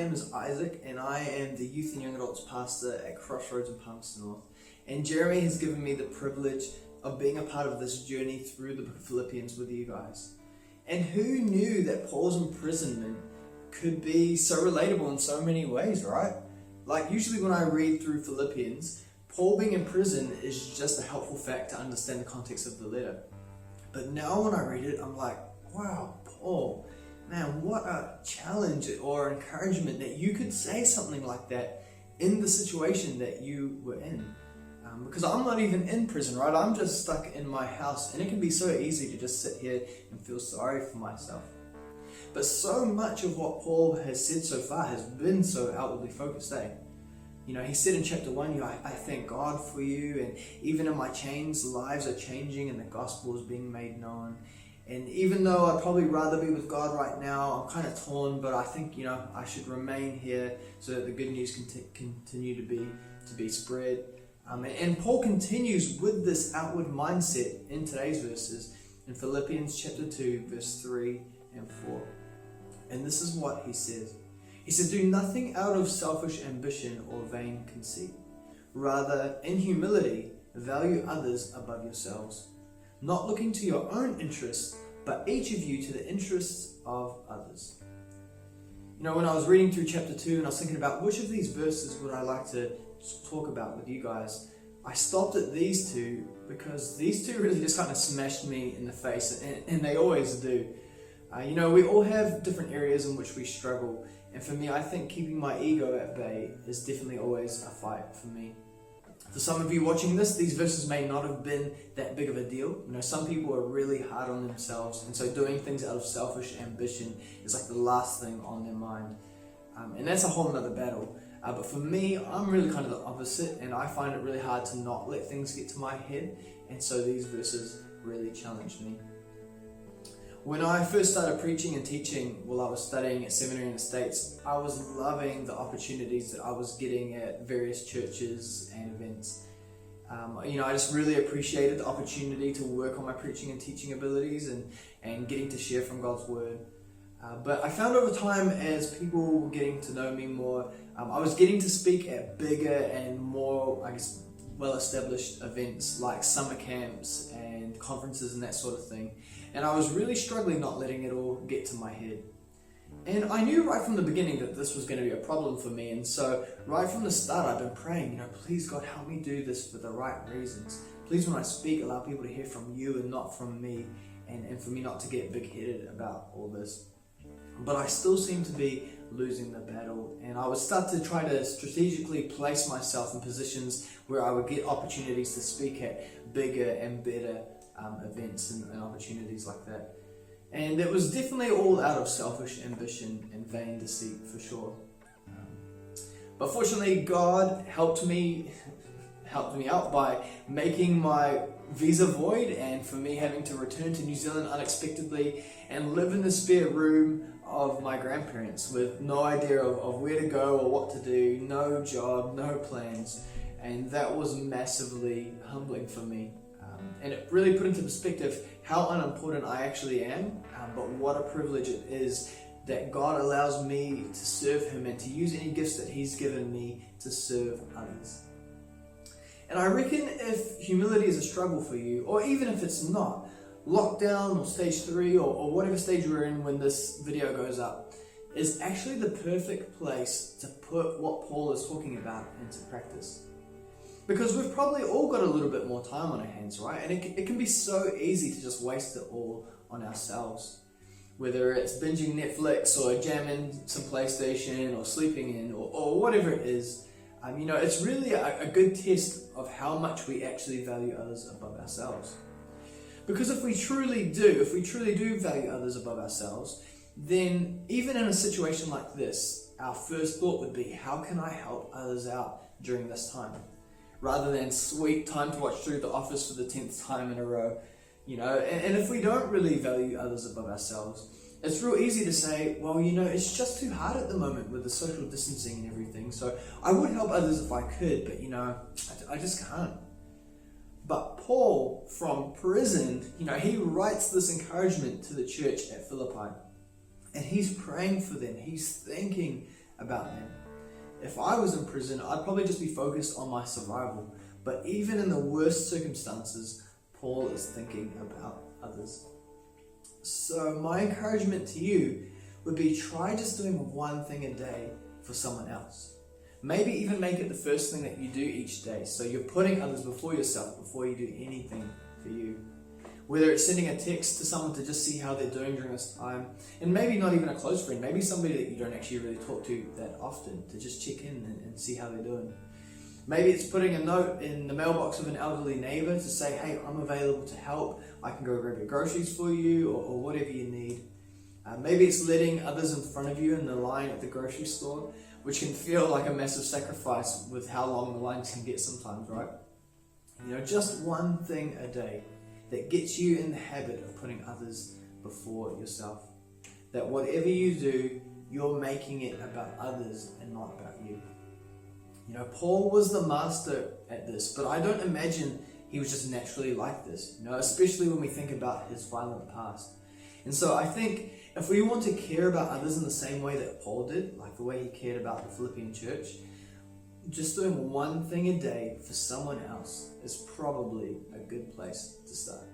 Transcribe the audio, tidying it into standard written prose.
name is Isaac, and I am the youth and young adults pastor at Crossroads in Palmerston North. And Jeremy has given me the privilege of being a part of this journey through the book of Philippians with you guys. And who knew that Paul's imprisonment could be so relatable in so many ways, right? Like usually when I read through Philippians, Paul being in prison is just a helpful fact to understand the context of the letter. But now when I read it, I'm like, wow, Paul, man, what a challenge or encouragement that you could say something like that in the situation that you were in. Because I'm not even in prison, right? I'm just stuck in my house, and it can be so easy to just sit here and feel sorry for myself. But so much of what Paul has said so far has been so outwardly focused, eh? You know, he said in chapter 1, I thank God for you, and even in my chains, lives are changing and the gospel is being made known. And even though I'd probably rather be with God right now, I'm kind of torn, but I think, I should remain here so that the good news can continue to be spread. And Paul continues with this outward mindset in today's verses in Philippians chapter 2, verse 3 and 4. And this is what he says. He said, "Do nothing out of selfish ambition or vain conceit. Rather, in humility, value others above yourselves, not looking to your own interests, but each of you to the interests of others." When I was reading through chapter 2 and I was thinking about which of these verses would I like to talk about with you guys, I stopped at these two because these two really just kind of smashed me in the face, and they always do. We all have different areas in which we struggle, and for me, I think keeping my ego at bay is definitely always a fight for me. For some of you watching this, these verses may not have been that big of a deal. Some people are really hard on themselves, and so doing things out of selfish ambition is like the last thing on their mind. And that's a whole nother battle. But for me, I'm really kind of the opposite, and I find it really hard to not let things get to my head, and so these verses really challenged me. When I first started preaching and teaching while I was studying at seminary in the States, I was loving the opportunities that I was getting at various churches and events. I just really appreciated the opportunity to work on my preaching and teaching abilities and getting to share from God's Word. But I found over time, as people were getting to know me more, I was getting to speak at bigger and more, well-established events like summer camps and conferences and that sort of thing. And I was really struggling not letting it all get to my head. And I knew right from the beginning that this was going to be a problem for me. And so right from the start, I've been praying, please God, help me do this for the right reasons. Please, when I speak, allow people to hear from you and not from me, and for me not to get big-headed about all this. But I still seem to be losing the battle, and I would start to try to strategically place myself in positions where I would get opportunities to speak at bigger and better events and opportunities like that. And it was definitely all out of selfish ambition and vain deceit for sure. But fortunately, God helped me out by making my visa void, and for me having to return to New Zealand unexpectedly and live in the spare room of my grandparents with no idea of where to go or what to do, no job, no plans. And that was massively humbling for me. And it really put into perspective how unimportant I actually am, but what a privilege it is that God allows me to serve Him and to use any gifts that He's given me to serve others. And I reckon if humility is a struggle for you, or even if it's not, lockdown or stage 3 or whatever stage we're in when this video goes up is actually the perfect place to put what Paul is talking about into practice. Because we've probably all got a little bit more time on our hands, right? And it can be so easy to just waste it all on ourselves. Whether it's binging Netflix or jamming some PlayStation or sleeping in or whatever it is. It's really a good test of how much we actually value others above ourselves. Because if we truly do value others above ourselves, then even in a situation like this, our first thought would be, how can I help others out during this time? Rather than sweet time to watch through The Office for the 10th time in a row. And if we don't really value others above ourselves, it's real easy to say, well, it's just too hard at the moment with the social distancing and everything, so I would help others if I could, but I just can't. But Paul, from prison, he writes this encouragement to the church at Philippi, and he's praying for them. He's thanking about them. If I was in prison, I'd probably just be focused on my survival. But even in the worst circumstances, Paul is thinking about others. So my encouragement to you would be, try just doing one thing a day for someone else. Maybe even make it the first thing that you do each day. So you're putting others before yourself before you do anything for you. Whether it's sending a text to someone to just see how they're doing during this time, and maybe not even a close friend, maybe somebody that you don't actually really talk to that often, to just check in and see how they're doing. Maybe it's putting a note in the mailbox of an elderly neighbour to say, hey, I'm available to help, I can go grab your groceries for you, or whatever you need. Maybe it's letting others in front of you in the line at the grocery store, which can feel like a massive sacrifice with how long the lines can get sometimes, right? Just one thing a day that gets you in the habit of putting others before yourself. That whatever you do, you're making it about others and not about you. Paul was the master at this, but I don't imagine he was just naturally like this, especially when we think about his violent past. And so I think if we want to care about others in the same way that Paul did, like the way he cared about the Philippian church, just doing one thing a day for someone else is probably a good place to start.